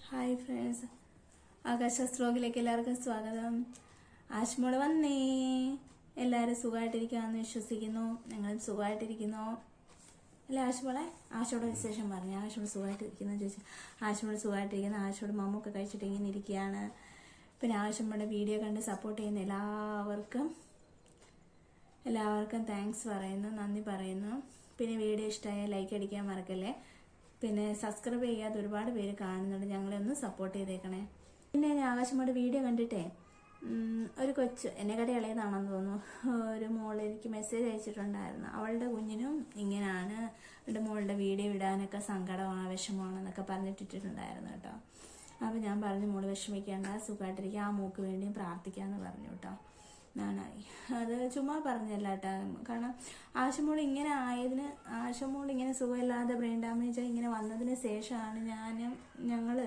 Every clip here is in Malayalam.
ഹായ് ഫ്രണ്ട്സ്, ആകാശാസ്ത്രോഗിലേക്ക് എല്ലാവർക്കും സ്വാഗതം. ആശ്മോള് വന്നേ. എല്ലാവരും സുഖമായിട്ടിരിക്കാമെന്ന് വിശ്വസിക്കുന്നു. നിങ്ങളും സുഖമായിട്ടിരിക്കുന്നു അല്ലേ? ആശ്മോളെ, ആശോടെ വിശേഷം പറഞ്ഞു. ആശോട് സുഖമായിട്ടിരിക്കുന്നു ചോദിച്ചു. ആശ്മോട് സുഖമായിട്ടിരിക്കുന്നു. ആശോട് മമ്മൊക്കെ കഴിച്ചിട്ട് ഇങ്ങനെ ഇരിക്കുകയാണ്. പിന്നെ ആശ്മോടെ വീഡിയോ കണ്ട് സപ്പോർട്ട് ചെയ്യുന്ന എല്ലാവർക്കും താങ്ക്സ് പറയുന്നു, നന്ദി പറയുന്നു. പിന്നെ വീഡിയോ ഇഷ്ടമായാൽ ലൈക്ക് അടിക്കാൻ മറക്കല്ലേ. പിന്നെ സബ്സ്ക്രൈബ് ചെയ്യാതെ ഒരുപാട് പേര് കാണുന്നുണ്ട്, ഞങ്ങളെ ഒന്ന് സപ്പോർട്ട് ചെയ്തേക്കണേ. പിന്നെ ഞാൻ ആകാശമ്മയുടെ വീഡിയോ കണ്ടിട്ടേ ഒരു കൊച്ച് എന്നെക്കാട്ടി ഇളയതാണെന്ന് തോന്നുന്നു, ഒരു മോൾ എനിക്ക് മെസ്സേജ് അയച്ചിട്ടുണ്ടായിരുന്നു. അവളുടെ കുഞ്ഞിനും ഇങ്ങനെയാണ്, അവളുടെ മോളുടെ വീഡിയോ ഇടാനൊക്കെ സങ്കടമാണ്, വിഷമമാണെന്നൊക്കെ പറഞ്ഞിട്ടിട്ടുണ്ടായിരുന്നു കേട്ടോ. അപ്പോൾ ഞാൻ പറഞ്ഞു, മോള് വിഷമിക്കേണ്ട, സുഖമായിട്ടിരിക്കുക, ആ മോക്ക് വേണ്ടിയും പ്രാർത്ഥിക്കാമെന്ന് പറഞ്ഞു കേട്ടോ. ഞാനായി അത് ചുമ്മാ പറഞ്ഞല്ല കേട്ടോ. കാരണം ആശമോൾ ഇങ്ങനെ സുഖമില്ലാതെ ബ്രെയിൻ ഡാമേജ് ഇങ്ങനെ വന്നതിന് ശേഷമാണ് ഞങ്ങൾ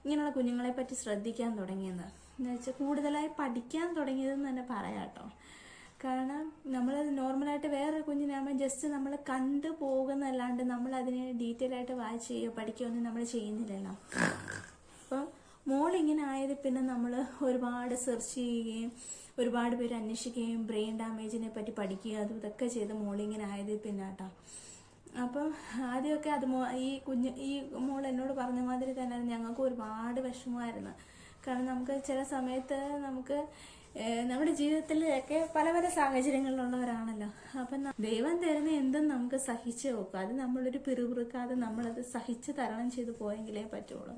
ഇങ്ങനെയുള്ള കുഞ്ഞുങ്ങളെ പറ്റി ശ്രദ്ധിക്കാൻ തുടങ്ങിയത്. എന്ന് വെച്ചാൽ കൂടുതലായി പഠിക്കാൻ തുടങ്ങിയതെന്ന് തന്നെ പറയാം കേട്ടോ. കാരണം നമ്മൾ നോർമലായിട്ട് വേറൊരു കുഞ്ഞിനാകുമ്പോൾ ജസ്റ്റ് നമ്മൾ കണ്ടു പോകുന്നതല്ലാണ്ട് നമ്മൾ അതിനെ ഡീറ്റെയിൽ ആയിട്ട് വാച്ച് ചെയ്യുകയോ പഠിക്കുകയൊന്നും നമ്മൾ ചെയ്യുന്നില്ലല്ലോ. അപ്പം മോളിങ്ങനെ ആയത് പിന്നെ നമ്മൾ ഒരുപാട് സെർച്ച് ചെയ്യുകയും ഒരുപാട് പേര് അന്വേഷിക്കുകയും ബ്രെയിൻ ഡാമേജിനെ പറ്റി പഠിക്കുകയും അതും ഇതൊക്കെ ചെയ്ത് മോളിങ്ങനെ ആയത് പിന്നെ കേട്ടോ. അപ്പം ആദ്യമൊക്കെ ഈ മോൾ എന്നോട് പറഞ്ഞ മാതിരി തന്നെ ഞങ്ങൾക്ക് ഒരുപാട് വിഷമമായിരുന്നു. കാരണം നമുക്ക് ചില സമയത്ത് നമ്മുടെ ജീവിതത്തിലൊക്കെ പല പല സാഹചര്യങ്ങളിലുള്ളവരാണല്ലോ. അപ്പം ദൈവം തരുന്ന എന്തും നമുക്ക് സഹിച്ച് നോക്കും. അത് നമ്മളൊരു പിറുപിറുക്കാതെ നമ്മളത് സഹിച്ച് തരണം ചെയ്ത് പോയെങ്കിലേ പറ്റുള്ളൂ.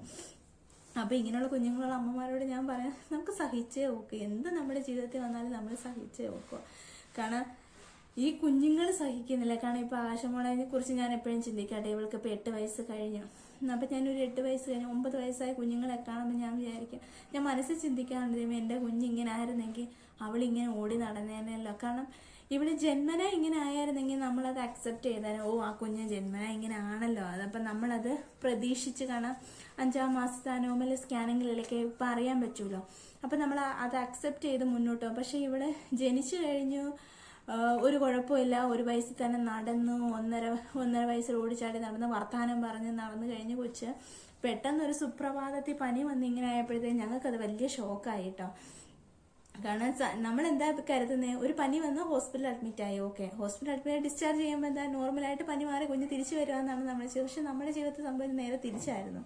അപ്പം ഇങ്ങനെയുള്ള കുഞ്ഞുങ്ങളുള്ള അമ്മമാരോട് ഞാൻ പറയാം, നമുക്ക് സഹിച്ചേ നോക്കുക. എന്ത് നമ്മുടെ ജീവിതത്തിൽ വന്നാലും നമ്മൾ സഹിച്ചേ നോക്കുക. കാരണം ഈ കുഞ്ഞുങ്ങൾ സഹിക്കുന്നില്ല. കാരണം ഇപ്പോൾ ആശമോളെ കുറിച്ച് ഞാൻ എപ്പോഴും ചിന്തിക്കട്ടെ. ഇവൾക്ക് ഇപ്പോൾ 8 വയസ്സ് കഴിഞ്ഞു. അപ്പം ഞാനൊരു 8 വയസ്സ് കഴിഞ്ഞു 9 വയസ്സായ കുഞ്ഞുങ്ങളെ കാണുമ്പോൾ ഞാൻ വിചാരിക്കും, ഞാൻ മനസ്സിൽ ചിന്തിക്കാറുണ്ട്, എൻ്റെ കുഞ്ഞിങ്ങനെ ആയിരുന്നെങ്കിൽ അവളിങ്ങനെ ഓടി നടന്നേനല്ലോ. കാരണം ഇവിടെ ജന്മന ഇങ്ങനെ ആയിരുന്നെങ്കിൽ നമ്മളത് അക്സെപ്റ്റ് ചെയ്താൽ, ആ കുഞ്ഞ് ജന്മന ഇങ്ങനെ ആണല്ലോ, അതപ്പം നമ്മളത് പ്രതീക്ഷിച്ച്. കാണാം 5-ാം മാസത്തെ അനോമൽ സ്കാനിങ്ങിലൊക്കെ ഇപ്പം അറിയാൻ പറ്റുമല്ലോ. അപ്പം നമ്മൾ അത് അക്സെപ്റ്റ് ചെയ്ത് മുന്നോട്ട് പോകും. പക്ഷെ ഇവിടെ ജനിച്ചു കഴിഞ്ഞു, ഒരു കുഴപ്പമില്ല, 1 വയസ്സിൽ തന്നെ നടന്നു, ഒന്നര വയസ്സിൽ ഓടിച്ചാടി നടന്ന് വർത്തമാനം പറഞ്ഞ് നടന്നു കഴിഞ്ഞ് കൊച്ച് പെട്ടെന്നൊരു സുപ്രഭാതത്തിൽ പനി വന്ന് ഇങ്ങനെ ആയപ്പോഴത്തേക്കും ഞങ്ങൾക്കത് വലിയ ഷോക്കായി കേട്ടോ. കാരണം നമ്മൾ എന്താ കരുതുന്നത്, ഒരു പനി വന്ന് ഹോസ്പിറ്റലിൽ അഡ്മിറ്റായി, ഓക്കെ, ഹോസ്പിറ്റൽ അഡ്മിറ്റ് ഡിസ്ചാർജ് ചെയ്യുമ്പോൾ എന്താ നോർമലായിട്ട് പനി മാറി കുഞ്ഞ് തിരിച്ചു വരുവാന്നാണ് നമ്മൾ ചെയ്തത്. പക്ഷെ നമ്മുടെ ജീവിതത്തിൽ സംഭവിച്ചത് നേരെ തിരിച്ചായിരുന്നു.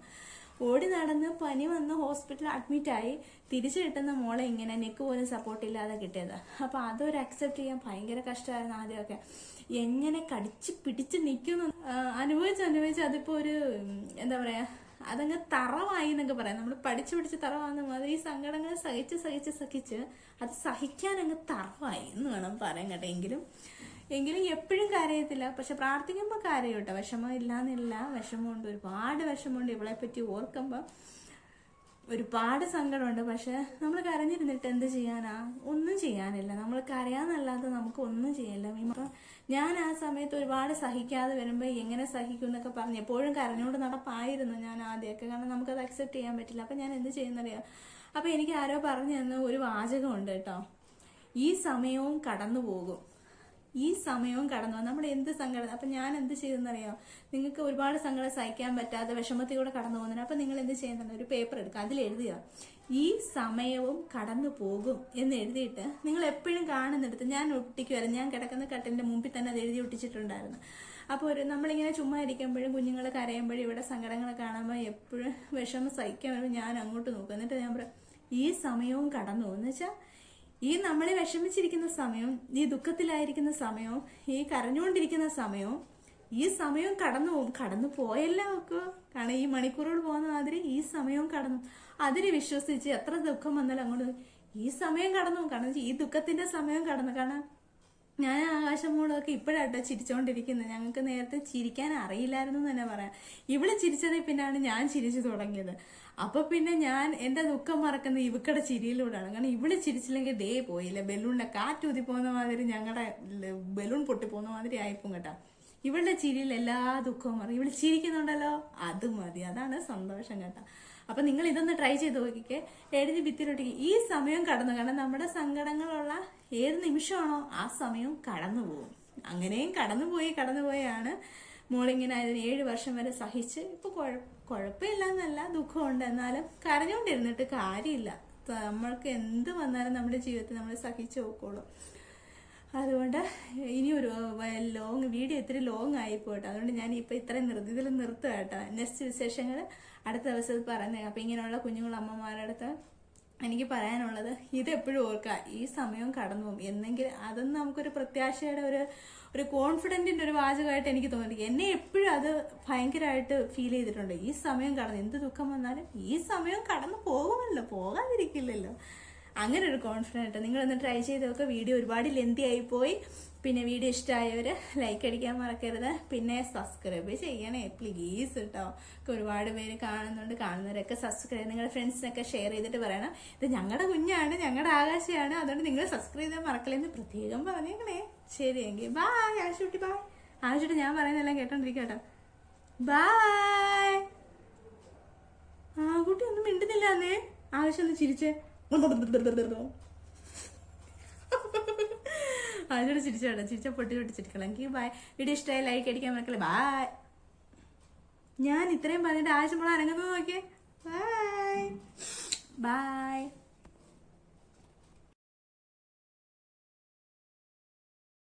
ഓടി നടന്ന് പനി വന്ന് ഹോസ്പിറ്റലിൽ അഡ്മിറ്റായി തിരിച്ചു കിട്ടുന്ന മോളെ ഇങ്ങനെ നെക്ക് പോലും സപ്പോർട്ടില്ലാതെ കിട്ടിയത്. അപ്പോൾ അതൊരു അക്സെപ്റ്റ് ചെയ്യാൻ ഭയങ്കര കഷ്ടമായിരുന്നു ആദ്യമൊക്കെ. എങ്ങനെ കടിച്ച് പിടിച്ച് നിൽക്കുന്നു അനുഭവിച്ച് അതിപ്പോൾ ഒരു എന്താ പറയുക, അതങ്ങ് തറവായി എന്നൊക്കെ പറയാം. നമ്മൾ പഠിച്ച് തറവാകുന്ന മാതിരി ഈ സങ്കടങ്ങൾ സഹിച്ച് അത് സഹിക്കാൻ അങ്ങ് തറവായി എന്ന് വേണം പറയാൻ കേട്ടോ. എങ്കിലും എപ്പോഴും കരയത്തില്ല, പക്ഷെ പ്രാർത്ഥിക്കുമ്പോൾ കരയും കേട്ടോ. വിഷമം ഇല്ലാന്നില്ല, വിഷമമുണ്ട്, ഒരുപാട് വിഷമമുണ്ട്. ഇവളെ പറ്റി ഓർക്കുമ്പോൾ ഒരുപാട് സങ്കടമുണ്ട്. പക്ഷെ നമ്മൾ കരഞ്ഞിരുന്നിട്ട് എന്ത് ചെയ്യാനാ? ഒന്നും ചെയ്യാനില്ല. നമ്മൾ കരയാന്നല്ലാതെ നമുക്ക് ഒന്നും ചെയ്യില്ല. ഇപ്പം ഞാൻ ആ സമയത്ത് ഒരുപാട് സഹിക്കാതെ വരുമ്പോൾ എങ്ങനെ സഹിക്കും എന്നൊക്കെ പറഞ്ഞ് എപ്പോഴും കരഞ്ഞുകൊണ്ട് നടപ്പായിരുന്നു ഞാൻ ആദ്യമൊക്കെ. കാരണം നമുക്കത് അക്സെപ്റ്റ് ചെയ്യാൻ പറ്റില്ല. അപ്പം ഞാൻ എന്ത് ചെയ്യുന്നറിയാം, അപ്പം എനിക്ക് ആരോ പറഞ്ഞു തന്ന ഒരു വാചകമുണ്ട് കേട്ടോ, ഈ സമയവും കടന്നു പോകും. ഈ സമയവും കടന്നു പോകും. നമ്മൾ എന്ത് സങ്കടം, അപ്പം ഞാൻ എന്ത് ചെയ്തെന്നറിയാം, നിങ്ങൾക്ക് ഒരുപാട് സങ്കടം സഹിക്കാൻ പറ്റാതെ വിഷമത്തിലൂടെ കടന്നു പോകുന്നുണ്ട്. അപ്പം നിങ്ങൾ എന്ത് ചെയ്യുന്നുണ്ട്, ഒരു പേപ്പർ എടുക്കുക, അതിലെഴുതുക ഈ സമയവും കടന്നു പോകും എന്ന് എഴുതിയിട്ട് നിങ്ങൾ എപ്പോഴും കാണുന്നിടത്ത് ഞാൻ ഒട്ടിക്കുമായിരുന്നു. ഞാൻ കിടക്കുന്ന കട്ടിലിന്റെ മുമ്പിൽ തന്നെ അത് എഴുതി ഒട്ടിച്ചിട്ടുണ്ടായിരുന്നു. അപ്പോൾ നമ്മളിങ്ങനെ ചുമ്മാ ഇരിക്കുമ്പോഴും കുഞ്ഞുങ്ങൾ കരയുമ്പോഴും ഇവിടെ സങ്കടങ്ങൾ കാണുമ്പോൾ എപ്പോഴും വിഷമം സഹിക്കാൻ വരുമ്പോൾ ഞാൻ അങ്ങോട്ട് നോക്കും. എന്നിട്ട് ഞാൻ പറയാം, ഈ സമയവും കടന്നു പോകും. എന്ന് വെച്ചാൽ ഈ നമ്മളെ വിഷമിച്ചിരിക്കുന്ന സമയവും ഈ ദുഃഖത്തിലായിരിക്കുന്ന സമയവും ഈ കരഞ്ഞുകൊണ്ടിരിക്കുന്ന സമയവും ഈ സമയവും കടന്നു പോയല്ലേ നോക്കുക. കാരണം ഈ മണിക്കൂറുകൾ പോകുന്ന മാതിരി ഈ സമയവും കടന്നു. അതിന് വിശ്വസിച്ച് എത്ര ദുഃഖം വന്നാലും അങ്ങോട്ട് ഈ സമയം കടന്നു. കാരണം ഈ ദുഃഖത്തിന്റെ സമയം കടന്നു. കാരണം ഞാൻ ആകാശമോളൊക്കെ ഇപ്പോഴാട്ടോ ചിരിച്ചോണ്ടിരിക്കുന്നത്. ഞങ്ങൾക്ക് നേരത്തെ ചിരിക്കാൻ അറിയില്ലായിരുന്നു എന്ന് തന്നെ പറയാം. ഇവള് ചിരിച്ചതിൽ പിന്നാണ് ഞാൻ ചിരിച്ചു തുടങ്ങിയത്. അപ്പൊ പിന്നെ ഞാൻ എന്റെ ദുഃഖം മറക്കുന്നത് ഇവക്കടെ ചിരിയിലൂടെയാണ്. കാരണം ഇവള് ചിരിച്ചില്ലെങ്കിൽ ദേ പോയില്ല, ബലൂണിന്റെ കാറ്റൂതി പോകുന്ന മാതിരി, ഞങ്ങളുടെ ബലൂൺ പൊട്ടിപ്പോകുന്ന മാതിരി ആയിപ്പോ കേട്ടോ. ഇവളുടെ ചിരിയിൽ എല്ലാ ദുഃഖവും മാറി. ഇവള് ചിരിക്കുന്നുണ്ടല്ലോ, അത് മതി, അതാണ് സന്തോഷം കേട്ടോ. അപ്പൊ നിങ്ങൾ ഇതൊന്ന് ട്രൈ ചെയ്ത് നോക്കിക്കേ. എഴുതി ഭിത്തിയിലൊട്ടിക്ക് ഈ സമയം കടന്നു. കാരണം നമ്മുടെ സങ്കടങ്ങളുള്ള ഏത് നിമിഷമാണോ ആ സമയം കടന്നു പോകും. അങ്ങനെയും കടന്നുപോയാണ് മോളിങ്ങനെ ആയതിന് 7 വർഷം വരെ സഹിച്ച് ഇപ്പൊ കുഴപ്പമില്ല എന്നല്ല, ദുഃഖമുണ്ട്. എന്നാലും കരഞ്ഞുകൊണ്ടിരുന്നിട്ട് കാര്യമില്ല. നമ്മൾക്ക് എന്ത് വന്നാലും നമ്മുടെ ജീവിതത്തിൽ നമ്മൾ സഹിച്ചു നോക്കുള്ളൂ. അതുകൊണ്ട് ഇനിയൊരു വീഡിയോ ഇത്തിരി ലോങ് ആയിപ്പോട്ടെ. അതുകൊണ്ട് ഞാൻ ഇപ്പം ഇത്രയും ഇതിൽ നിർത്തുക കേട്ടോ. നെക്സ്റ്റ് വിശേഷങ്ങൾ അടുത്ത ദിവസം പറഞ്ഞേ. അപ്പം ഇങ്ങനെയുള്ള കുഞ്ഞുങ്ങളമ്മമാരുടെ അടുത്ത് എനിക്ക് പറയാനുള്ളത്, ഇതെപ്പോഴും ഓർക്കുക, ഈ സമയം കടന്നു പോകും എന്നെങ്കിൽ അതൊന്നും നമുക്കൊരു പ്രത്യാശയുടെ ഒരു കോൺഫിഡൻറ്റിൻ്റെ ഒരു വാചകമായിട്ട് എനിക്ക് തോന്നിയിട്ടുണ്ട്. എന്നെ എപ്പോഴും അത് ഭയങ്കരമായിട്ട് ഫീൽ ചെയ്തിട്ടുണ്ട്. ഈ സമയം കടന്നു, എന്ത് ദുഃഖം വന്നാലും ഈ സമയം കടന്നു പോകുമല്ലോ, പോകാതിരിക്കില്ലല്ലോ. അങ്ങനെ ഒരു കോൺഫിഡൻറ്റ് നിങ്ങളൊന്ന് ട്രൈ ചെയ്ത് നോക്കുക. വീഡിയോ ഒരുപാട് ലെന്തി ആയിപ്പോയി. പിന്നെ വീഡിയോ ഇഷ്ടമായവർ ലൈക്ക് അടിക്കാൻ മറക്കരുത്. പിന്നെ സബ്സ്ക്രൈബ് ചെയ്യണേ പ്ലീസ് കേട്ടോ. ഒരുപാട് പേര് കാണുന്നുണ്ട്. കാണുന്നവരൊക്കെ സബ്സ്ക്രൈബ്, നിങ്ങളുടെ ഫ്രണ്ട്സിനൊക്കെ ഷെയർ ചെയ്തിട്ട് പറയണം, ഇത് ഞങ്ങളുടെ കുഞ്ഞാണ്, ഞങ്ങളുടെ ആകാശമാണ്, അതുകൊണ്ട് നിങ്ങൾ സബ്സ്ക്രൈബ് ചെയ്യാൻ മറക്കലെന്ന് പ്രത്യേകം പറഞ്ഞേക്കണേ. ശരിയെങ്കിൽ ബായ് ആശുട്ടി. ബായ് ആശുട്ടി. ഞാൻ പറയുന്നതെല്ലാം കേട്ടോണ്ടിരിക്കട്ടോ. ബായ്. ആ കുട്ടി ഒന്നും മിണ്ടുന്നില്ല എന്നേ. ആവശ്യം ഒന്ന് ചിരിച്ചേ. അതിനോട് ചിരിച്ചോട്ടോ. ചിരിച്ച പൊട്ടി പൊട്ടിച്ചിരിക്കണം. എനിക്ക് ബായ്. വീഡിയോ ഇഷ്ടമായി ലൈക്ക് അടിക്കാൻ മറക്കല്ലേ. ബായ്. ഞാൻ ഇത്രയും പറഞ്ഞിട്ട് ആവശ്യമുള്ള അനങ്ങുന്നത് നോക്കിയേ. Bye bye.